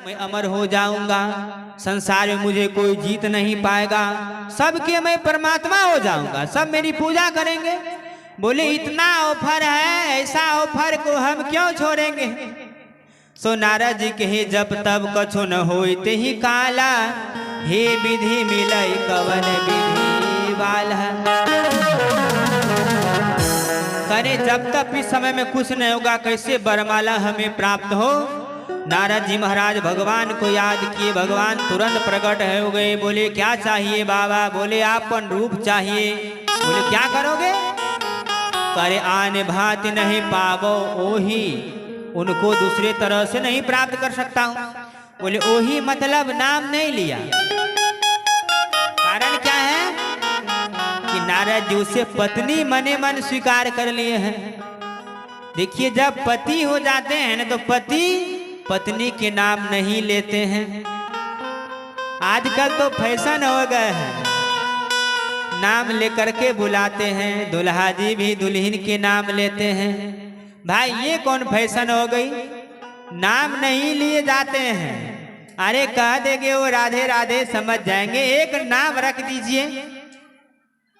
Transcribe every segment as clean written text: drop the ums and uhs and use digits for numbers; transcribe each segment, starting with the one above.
मैं अमर हो जाऊंगा, संसार में मुझे कोई जीत नहीं पाएगा, सबके मैं परमात्मा हो जाऊंगा, सब मेरी पूजा करेंगे। बोले इतना ऑफर है, ऐसा ऑफर को हम क्यों छोड़ेंगे। सो नारद जी कहे जब तब कछु न होते ही काला, हे विधि मिलई कवन विधि वाला। करे जब तक इस समय में कुछ नहीं होगा, कैसे वरमाला हमें प्राप्त हो। नारद जी महाराज भगवान को याद किए, भगवान तुरंत प्रकट हो गए। बोले क्या चाहिए बाबा। बोले आपन रूप चाहिए। बोले क्या करोगे। करे आने भांति नहीं पावो ओही, उनको दूसरे तरह से नहीं प्राप्त कर सकता हूँ। बोले ओही मतलब नाम नहीं लिया। कारण क्या है कि नारद जी उसे पत्नी मने मन स्वीकार कर लिए हैं। देखिए जब पति हो जाते हैं ना तो पति पत्नी के नाम नहीं लेते हैं। आजकल तो फैशन हो गए हैं, नाम लेकर के बुलाते हैं। दुल्हा जी भी दुल्हन के नाम लेते हैं। भाई ये कौन फैशन हो गई, नाम नहीं लिए जाते हैं। अरे कह देंगे वो राधे राधे समझ जाएंगे, एक नाम रख दीजिए।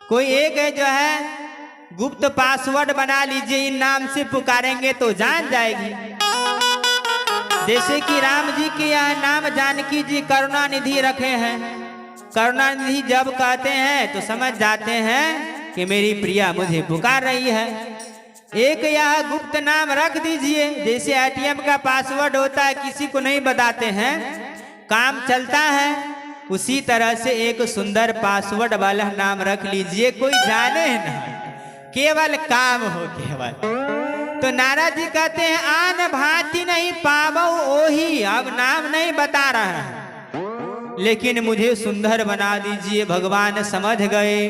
कोई एक है जो है गुप्त पासवर्ड बना लीजिए, इन नाम से पुकारेंगे तो जान जाएगी। जैसे कि राम जी के यहाँ नाम जानकी जी करुणानिधि रखे हैं। करुणानिधि जब कहते हैं तो समझ जाते हैं कि मेरी प्रिया मुझे पुकार रही है। एक यह गुप्त नाम रख दीजिए, जैसे एटीएम का पासवर्ड होता है किसी को नहीं बताते हैं, काम चलता है। उसी तरह से एक सुंदर पासवर्ड वाला नाम रख लीजिए, कोई जाने ना, केवल काम हो केवल। तो नारद जी कहते हैं आन भांति नहीं पावो ओही, अब नाम नहीं बता रहा है, लेकिन मुझे सुंदर बना दीजिए। भगवान समझ गए।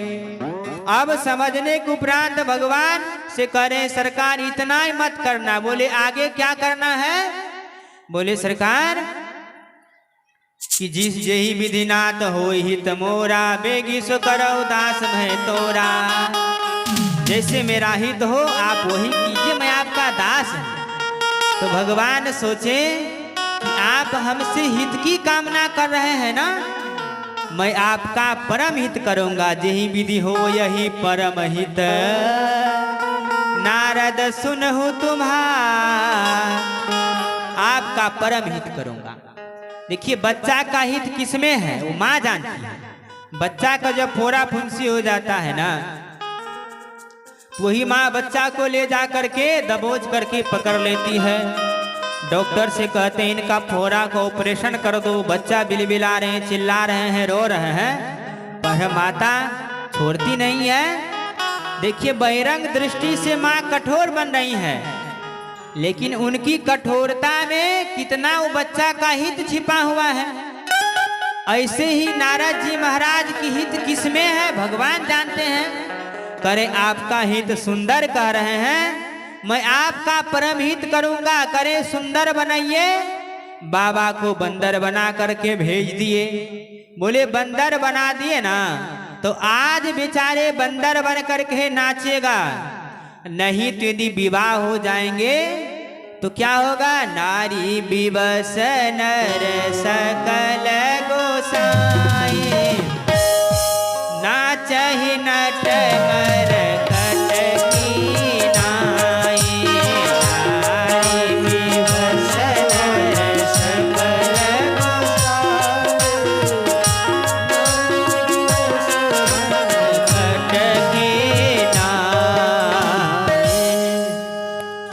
अब समझने के उपरांत भगवान से करें सरकार इतना ही मत करना। बोले आगे क्या करना है। बोले सरकार कि जिस यही विधिनाथ हो हित मोरा, बेगी सो करो दास मैं तोरा। जैसे मेरा हित हो आप वही कीजिए, मैं आपका दास हूं। तो भगवान सोचे कि आप हमसे हित की कामना कर रहे हैं ना, मैं आपका परम हित करूंगा। यही विधि हो यही परम हित, नारद सुनहु तुम्हार, आपका परम हित करूंगा। देखिए बच्चा का हित किसमें है वो माँ जानती है। बच्चा का जब फोड़ा फुंसी हो जाता है ना, वही माँ बच्चा को ले जा करके दबोच करके पकड़ लेती है। डॉक्टर से कहते हैं इनका फोड़ा को ऑपरेशन कर दो। बच्चा बिलबिला रहे हैं, चिल्ला रहे हैं, रो रहे हैं, पर माता छोड़ती नहीं है। देखिए बहिरंग दृष्टि से माँ कठोर बन रही है, लेकिन उनकी कठोरता में कितना वो बच्चा का हित छिपा हुआ है। ऐसे ही नारद जी महाराज की हित किसमें है भगवान जानते हैं। करे आपका हित सुंदर कह रहे हैं, मैं आपका परम हित करूंगा। करे सुंदर बनाइए। बाबा को बंदर बना करके भेज दिए। बोले बंदर बना दिए ना तो आज बेचारे बंदर बन करके नाचेगा, नहीं तो यदि विवाह हो जाएंगे तो क्या होगा। नारी विवश नर सकल गोसाई, नाचहि नट मर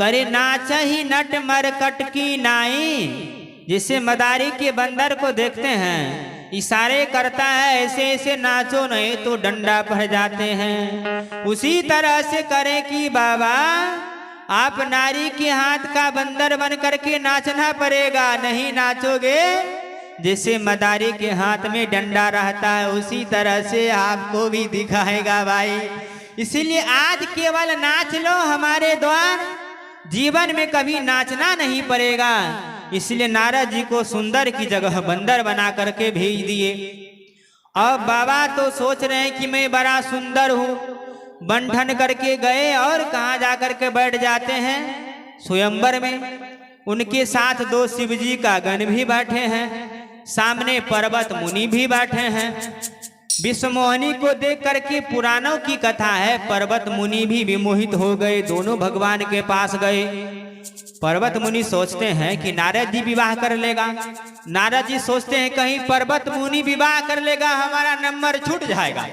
करे नाचहि नट मरकट की नाई। जिसे मदारी के बंदर को देखते हैं इशारे करता है ऐसे ऐसे नाचो नहीं तो डंडा पड़ जाते हैं। उसी तरह से करें कि बाबा आप नारी के हाथ का बंदर बन करके नाचना पड़ेगा, नहीं नाचोगे जैसे मदारी के हाथ में डंडा रहता है उसी तरह से आपको भी दिखाएगा भाई। इसीलिए आज केवल नाच लो हमारे द्वार, जीवन में कभी नाचना नहीं पड़ेगा। इसलिए नारद जी को सुंदर की जगह बंदर बना करके भेज दिए। अब बाबा तो सोच रहे हैं कि मैं बड़ा सुंदर हूँ, बंधन करके गए और कहाँ जाकर के बैठ जाते हैं स्वयंवर में। उनके साथ 2 शिव जी का गण भी बैठे हैं, सामने पर्वत मुनि भी बैठे हैं। विश्वमोहिनी को देख करके पुराणों की कथा है, पर्वत मुनि भी विमोहित हो गए, दोनों भगवान के पास गए। पर्वत मुनि सोचते हैं कि नारद जी विवाह कर लेगा, नारद जी सोचते हैं कहीं पर्वत मुनि विवाह कर लेगा हमारा नंबर छूट जाएगा।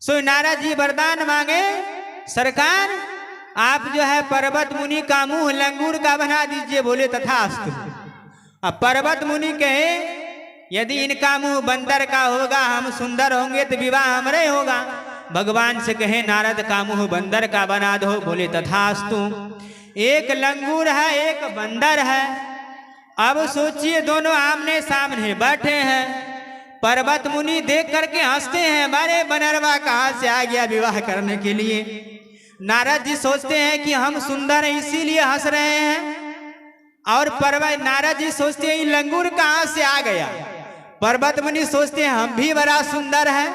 सो नारद जी वरदान मांगे, सरकार आप जो है पर्वत मुनि का मुंह लंगूर का बना दीजिए। बोले तथास्तु। अब पर्वत मुनि कहे यदि इनका मुंह बंदर का होगा, हम सुंदर होंगे तो विवाह हमरे होगा। भगवान से कहे नारद का मुंह बंदर का बना दो। बोले तथास्तु। एक लंगूर है, एक बंदर है। अब सोचिए दोनों आमने सामने बैठे हैं। पर्वत मुनि देख करके हंसते हैं, बारे बनरवा कहाँ से आ गया विवाह करने के लिए। नारद जी सोचते हैं कि हम सुंदर हैं इसीलिए हंस रहे हैं, और पर्वत नारद जी सोचते हैं लंगूर कहाँ से आ गया। पर्वत मुनि सोचते हैं हम भी बड़ा सुंदर है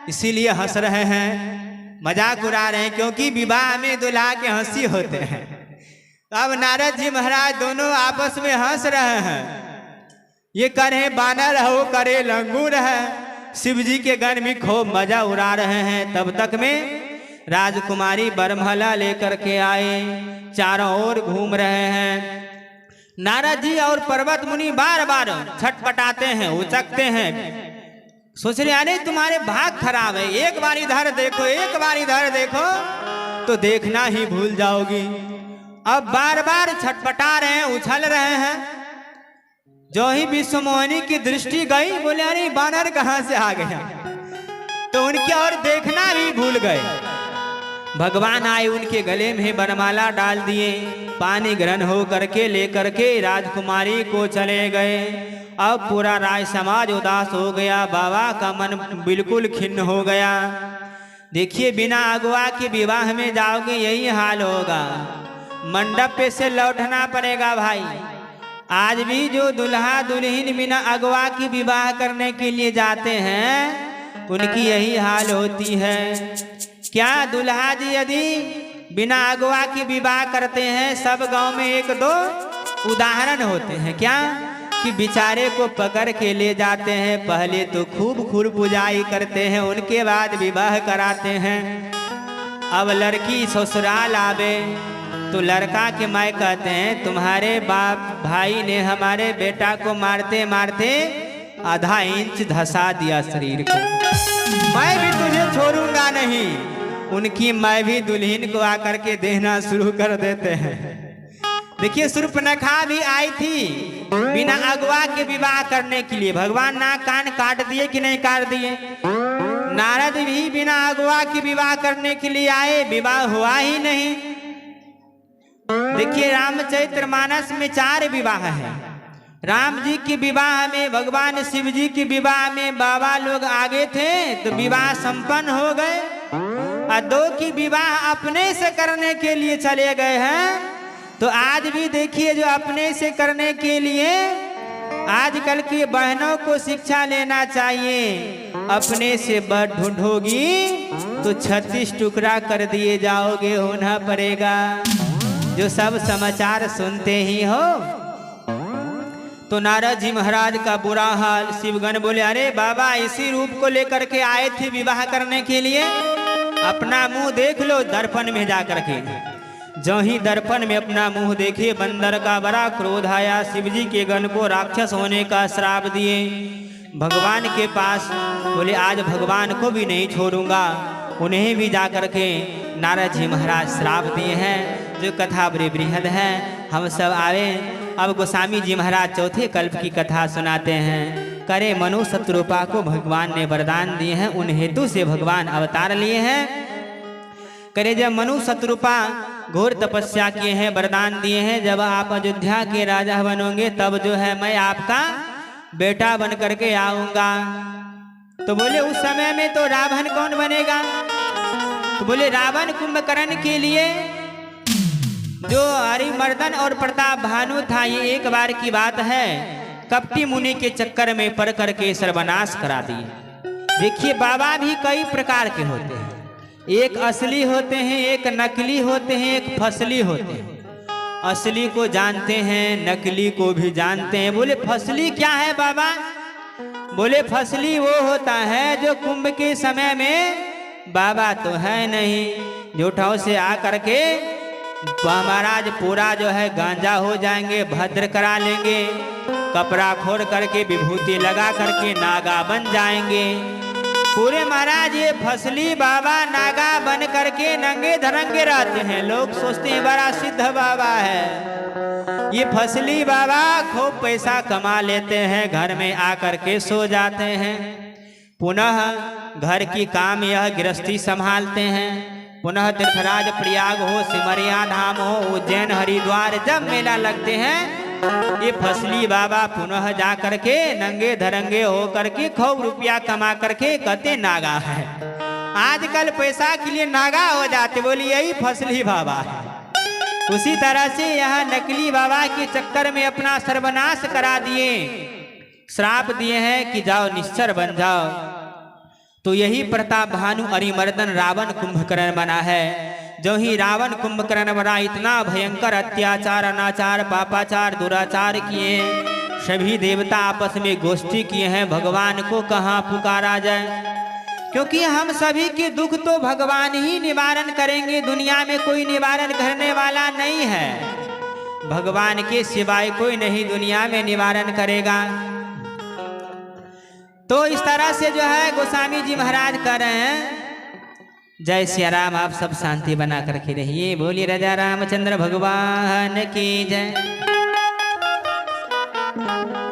इसीलिए हंस रहे हैं, मजाक उड़ा रहे हैं, क्योंकि विवाह में दुल्हा के हंसी होते हैं। अब नारद जी महाराज दोनों आपस में हंस रहे हैं, ये करे बानर है वो करे लंगूर है। शिव जी के गण भी खूब मजा उड़ा रहे हैं। तब तक में राजकुमारी बरमहला लेकर के आए, चारों ओर घूम रहे हैं। नारद जी और पर्वत मुनि बार बार छटपटाते हैं, उचकते हैं, सोच रहे अरे तुम्हारे भाग खराब है, एक बार इधर देखो, एक बार इधर देखो तो देखना ही भूल जाओगी। अब बार बार छटपटा रहे हैं, उछल रहे हैं। जो ही विश्वमोहिनी की दृष्टि गई, बोले अरे बानर कहाँ से आ गया, तो उनकी ओर देखना भी भूल गए। भगवान आए, उनके गले में वरमाला डाल दिए, पानी ग्रहण हो करके लेकर के राजकुमारी को चले गए। अब पूरा राज समाज उदास हो गया, बाबा का मन बिल्कुल खिन्न हो गया। देखिए बिना अगुआ के विवाह में जाओगे यही हाल होगा, मंडप पे से लौटना पड़ेगा भाई। आज भी जो दुल्हा दुल्हन बिना अगुआ की विवाह करने के लिए जाते हैं उनकी यही हाल होती है। क्या दुल्हा जी यदि बिना अगुआ की विवाह करते हैं, सब गांव में 1-2 उदाहरण होते हैं, क्या कि बेचारे को पकड़ के ले जाते हैं, पहले तो खूब पूजाई करते हैं, उनके बाद विवाह कराते हैं। अब लड़की ससुराल आवे तो लड़का के माँ कहते हैं तुम्हारे बाप भाई ने हमारे बेटा को मारते मारते आधा इंच धसा दिया शरीर को, मैं भी तुझे छोड़ूंगा नहीं। उनकी माँ भी दुल्हन को आकर के देना शुरू कर देते हैं। देखिए शूर्पणखा भी आई थी बिना अगुआ के विवाह करने के लिए, भगवान नाक कान काट दिए कि नहीं काट दिए। नारद भी बिना अगुआ के विवाह करने के लिए आए, विवाह हुआ ही नहीं। देखिए रामचरितमानस में 4 विवाह है। राम जी के विवाह में, भगवान शिव जी के विवाह में बाबा लोग आगे थे तो विवाह संपन्न हो गए, और 2 की विवाह अपने से करने के लिए चले गए हैं। तो आज भी देखिए जो अपने से करने के लिए आजकल की बहनों को शिक्षा लेना चाहिए। अपने से बड़ ढूंढोगी तो 36 टुकड़ा कर दिए जाओगे, होना पड़ेगा। जो सब समाचार सुनते ही हो। तो नारद जी महाराज का बुरा हाल, शिवगण बोले अरे बाबा इसी रूप को लेकर के आए थे विवाह करने के लिए, अपना मुंह देख लो दर्पण में जा करके। जो ही दर्पण में अपना मुंह देखे, बंदर का बड़ा क्रोध आया, शिव जी के गण को राक्षस होने का श्राप दिए। भगवान के पास बोले आज भगवान को भी नहीं छोड़ूंगा। उन्हें भी जा करके नारद जी महाराज श्राप दिए हैं। जो कथा बड़ी बृहद है, हम सब आवे। अब गोस्वामी जी महाराज चौथे कल्प की कथा सुनाते हैं। करे मनु शत्रुपा को भगवान ने वरदान दिए हैं, उन हेतु से भगवान अवतार लिए हैं। करे जब मनु शत्रुपा घोर तपस्या किए हैं, वरदान दिए हैं, जब आप अयोध्या के राजा बनोगे तब जो है मैं आपका बेटा बन करके आऊंगा। तो बोले उस समय में तो रावण कौन बनेगा? तो बोले रावण कुंभकर्ण के लिए जो हरिमर्दन और प्रताप भानु था, ये एक बार की बात है, कपटी मुनि के चक्कर में पड़ करके सर्वनाश करा दिए। देखिए बाबा भी कई प्रकार के होते हैं, एक असली होते हैं, एक नकली होते हैं, एक फसली होते हैं। असली को जानते हैं, नकली को भी जानते हैं। बोले फसली क्या है बाबा? बोले फसली वो होता है जो कुंभ के समय में बाबा तो है नहीं, जोठाओं से आकर के महाराज पूरा जो है गांजा हो जाएंगे, भद्र करा लेंगे, कपड़ा खोल करके विभूति लगा करके नागा बन जाएंगे पूरे। महाराज ये फसली बाबा नागा बन करके नंगे धरंगे रहते हैं। लोग सोचते हैं बड़ा सिद्ध बाबा है। ये फसली बाबा खूब पैसा कमा लेते हैं, घर में आकर के सो जाते हैं, पुनः घर की काम यह गृहस्थी संभालते हैं। पुनः तीर्थराज प्रयाग हो, सिमरिया धाम हो, उज्जैन हरिद्वार जब मेला लगते हैं, ये फसली बाबा पुनः जा करके नंगे धरंगे हो करके खूब रुपया कमा करके कहते नागा है। आजकल पैसा के लिए नागा हो जाते, बोली यही फसली बाबा है। उसी तरह से यह नकली बाबा के चक्कर में अपना सर्वनाश करा दिए, श्राप दिए हैं कि जाओ निश्चर बन जाओ। तो यही प्रताप भानु अरिमर्दन रावण कुंभकर्ण बना है। जो ही रावण कुंभकर्ण बना, इतना भयंकर अत्याचार, अनाचार, पापाचार, दुराचार किए, सभी देवता आपस में गोष्ठी किए हैं भगवान को कहाँ पुकारा जाए, क्योंकि हम सभी के दुख तो भगवान ही निवारण करेंगे, दुनिया में कोई निवारण करने वाला नहीं है। भगवान के सिवाय कोई नहीं दुनिया में निवारण करेगा। तो इस तरह से जो है गोस्वामी जी महाराज कर रहे हैं। जय सिया राम, आप सब शांति बना करके रहिए। बोलिए राजा रामचंद्र भगवान की जय।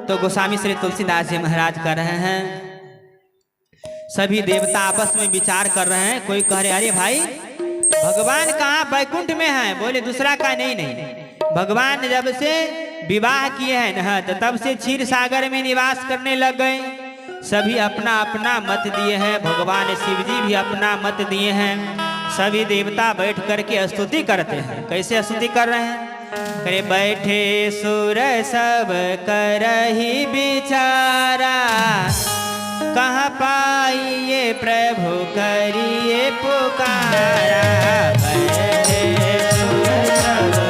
तो गोस्वामी श्री तुलसीदास जी महाराज कर रहे हैं, सभी देवता आपस में विचार कर रहे हैं। कोई कह रहे अरे भाई भगवान कहाँ बैकुंठ में है? बोले दूसरा का नहीं, भगवान जब से विवाह किए हैं ना, तो तब से क्षीर सागर में निवास करने लग गए। सभी अपना अपना मत दिए हैं, भगवान शिव जी भी अपना मत दिए हैं। सभी देवता बैठ करके स्तुति करते हैं। कैसे स्तुति कर रहे हैं? करे बैठे सुर सब करहि विचारा, कहाँ पाइए प्रभु करिए पुकारा। बैठे सुर सब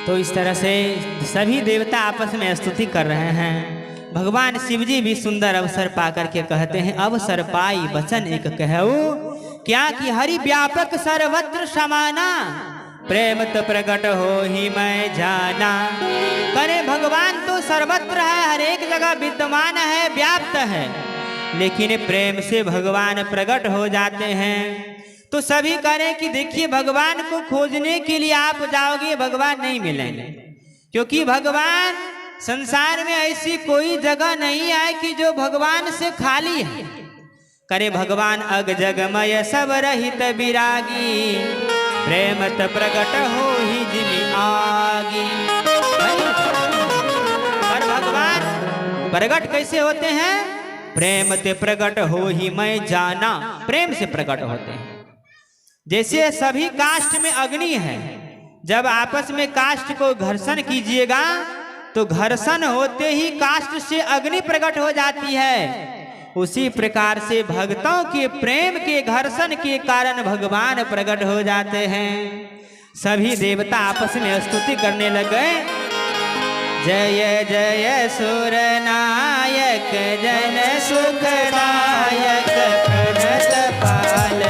तो इस तरह से सभी देवता आपस में स्तुति कर रहे हैं। भगवान शिव जी भी सुंदर अवसर पाकर के कहते हैं, अवसर पाई वचन एक कहूँ, क्या कि हरि व्यापक सर्वत्र समाना, प्रेम तो प्रकट हो ही मैं जाना। करे भगवान तो सर्वत्र है, हर एक जगह विद्यमान है, व्याप्त है, लेकिन प्रेम से भगवान प्रकट हो जाते हैं। तो सभी करें कि देखिए भगवान को खोजने के लिए आप जाओगे, भगवान नहीं मिलेंगे, क्योंकि भगवान संसार में ऐसी कोई जगह नहीं है कि जो भगवान से खाली है। करे भगवान अग जगमय सब रहित विरागी, प्रेम त प्रकट हो ही जिमि आगी। पर भगवान प्रकट कैसे होते हैं? प्रेम ते प्रकट हो ही मैं जाना, प्रेम से प्रकट होते हैं। जैसे सभी काष्ठ में अग्नि है, जब आपस में काष्ठ को घर्षण कीजिएगा तो घर्षण होते ही काष्ठ से अग्नि प्रकट हो जाती है। उसी प्रकार से भक्तों के प्रेम के घर्षण के कारण भगवान प्रकट हो जाते हैं। सभी देवता आपस में स्तुति करने लगे, जय जय सुर नायक जन सुखदायक, प्रणत पाल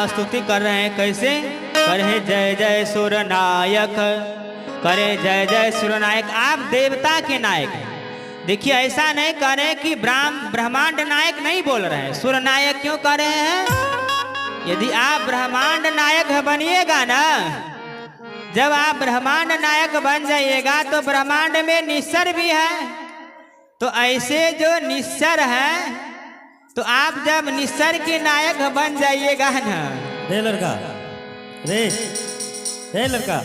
स्तुति कर रहे हैं। कैसे करे? जय जय सुर नायक, करे जय जय सुर नायक। आप देवता के नायक हैं। देखिए ऐसा नहीं कह रहे कि ब्रह्मांड नायक नहीं बोल रहे हैं, सुर नायक क्यों कह रहे हैं? यदि आप ब्रह्मांड नायक बनिएगा ना, जब आप ब्रह्मांड नायक बन जाइएगा तो ब्रह्मांड में निश्चर भी है। तो ऐसे जो निश्चर है, तो आप जब निश्चर के नायक बन जाइएगा ना। रे लड़का, रे लड़का,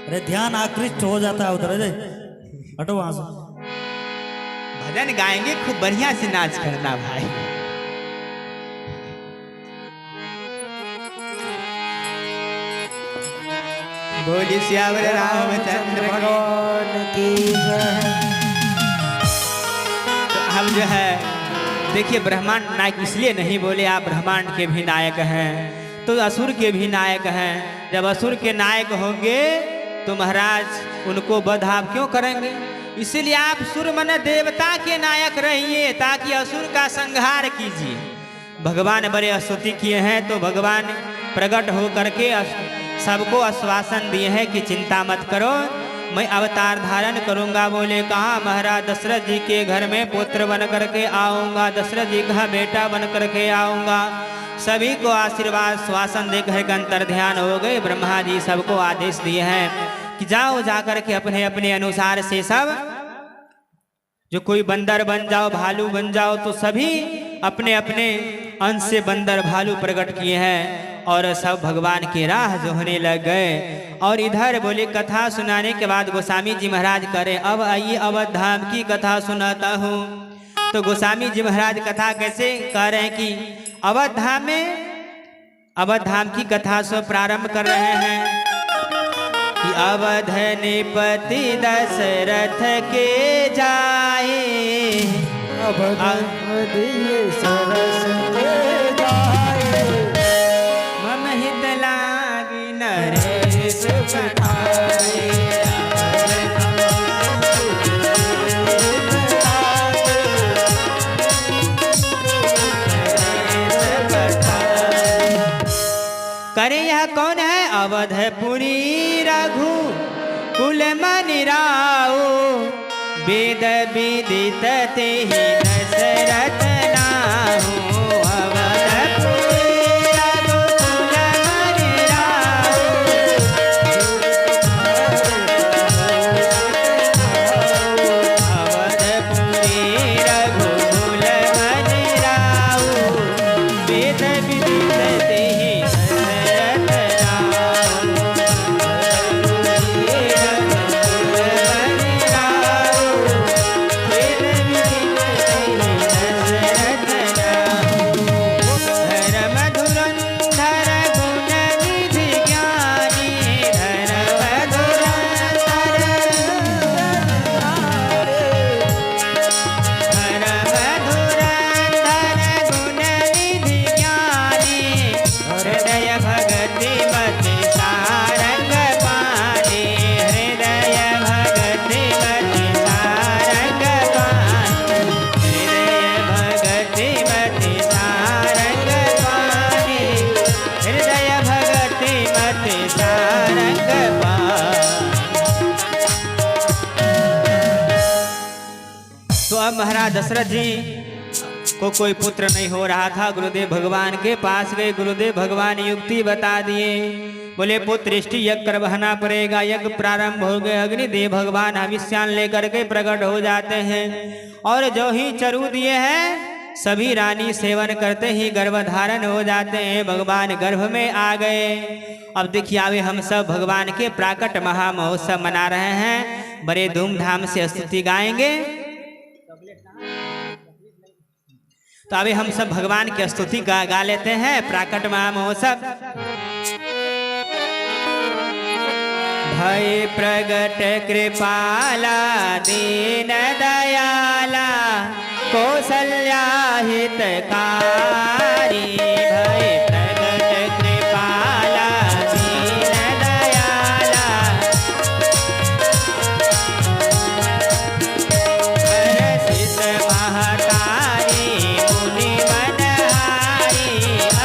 अरे ध्यान आकृष्ट हो जाता है उधर, रे हटो वहां से। भजन गाएंगे, खूब बढ़िया से नाच करना भाई। बोली श्यावर रामचंद्र भगवान की जय। तो हम जो है देखिए ब्रह्मांड नायक इसलिए नहीं बोले, आप ब्रह्मांड के भी नायक हैं तो असुर के भी नायक हैं। जब असुर के नायक होंगे तो महाराज उनको वध आप क्यों करेंगे? इसलिए आप सुर मन देवता के नायक रहिए, ताकि असुर का संहार कीजिए। भगवान बड़े स्तुति किए हैं, तो भगवान प्रकट हो करके सबको आश्वासन दिए हैं कि चिंता मत करो, मैं अवतार धारण करूंगा। बोले कहा? महाराज दशरथ जी के घर में पुत्र बन करके आऊंगा, दशरथ जी का बेटा बन करके आऊंगा। सभी को आशीर्वाद श्वासन देकर अंतर ध्यान हो गए। ब्रह्मा जी सबको आदेश दिए हैं कि जाओ जाकर के अपने अपने अनुसार से सब, जो कोई बंदर बन जाओ, भालू बन जाओ, तो सभी अपने अपने अंश से बंदर भालू प्रकट किए हैं और सब भगवान की राह जोहने लग गए। और इधर बोले कथा सुनाने के बाद गोस्वामी जी महाराज करें, अब आइए अवध धाम की कथा सुनाता हूँ। तो गोस्वामी जी महाराज कथा कैसे कह रहे हैं कि अवध धाम में, अवध धाम की कथा से प्रारंभ कर रहे हैं कि अवध निपति दशरथ के जाए, अवध सरस के जाए, मम हित करे यह कौन है? अवधपुरी रघु कुल मनि राऊ, वेद विदित तेहि दशरथ नाहु। अवधपुरी रघु कुल मनि राऊ, अवधपुरी रघु कुल मनि राऊ, वेद विदित तेहि दशरथ नाहु। धर्म धुरंधर गुण निधि ज्ञानी, धर्म धुरंधर गुण निधि ज्ञानी, हृदय भगति मति सारंग पानी, हृदय भगति मति सारंग पानी, हृदय भगति मति सारंग पानी, हृदय भगति मति सारंग पानी। तो अब महाराज दशरथ जी को कोई पुत्र नहीं हो रहा था। गुरुदेव भगवान के पास गए। गुरुदेव भगवान युक्ति बता दिए। बोले पुत्र इष्टि यज्ञ करवाना पड़ेगा। यज्ञ प्रारंभ हो गए। अग्निदेव भगवान हविष्यान लेकर के प्रकट हो जाते हैं और जो ही चरु दिए हैं सभी रानी सेवन करते ही गर्भधारण हो जाते हैं। भगवान गर्भ में आ गए। अब देखिए आवे हम सब भगवान के प्राकट महामहोत्सव मना रहे हैं। बड़े धूमधाम से स्तुति गाएंगे। तो अभी हम सब भगवान की स्तुति गा लेते हैं। प्राकट महामहोत्सव। भय प्रगट कृपाला दीन दयाला, कौसल्या हितकारी। भय प्रगट कृपाला दीन दयाला, हरषित महतारी मुनि मनहारी,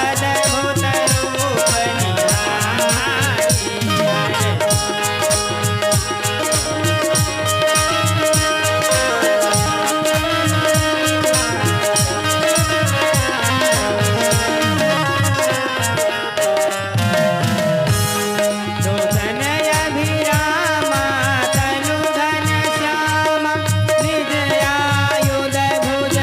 अद्भुत रूप निहारी। तनु घन श्याम, निज आयुध भुज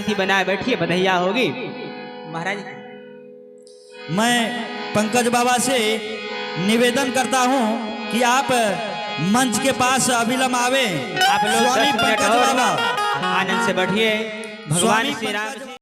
शांति बनाए बैठिए, बधाइया होगी महाराज। मैं पंकज बाबा से निवेदन करता हूं कि आप मंच के पास अविलंब आवे। आप लोग स्वामी 10 मिनट पंकज और बाबा आनंद से बैठिए। भगवान स्वामी श्री राम पंकज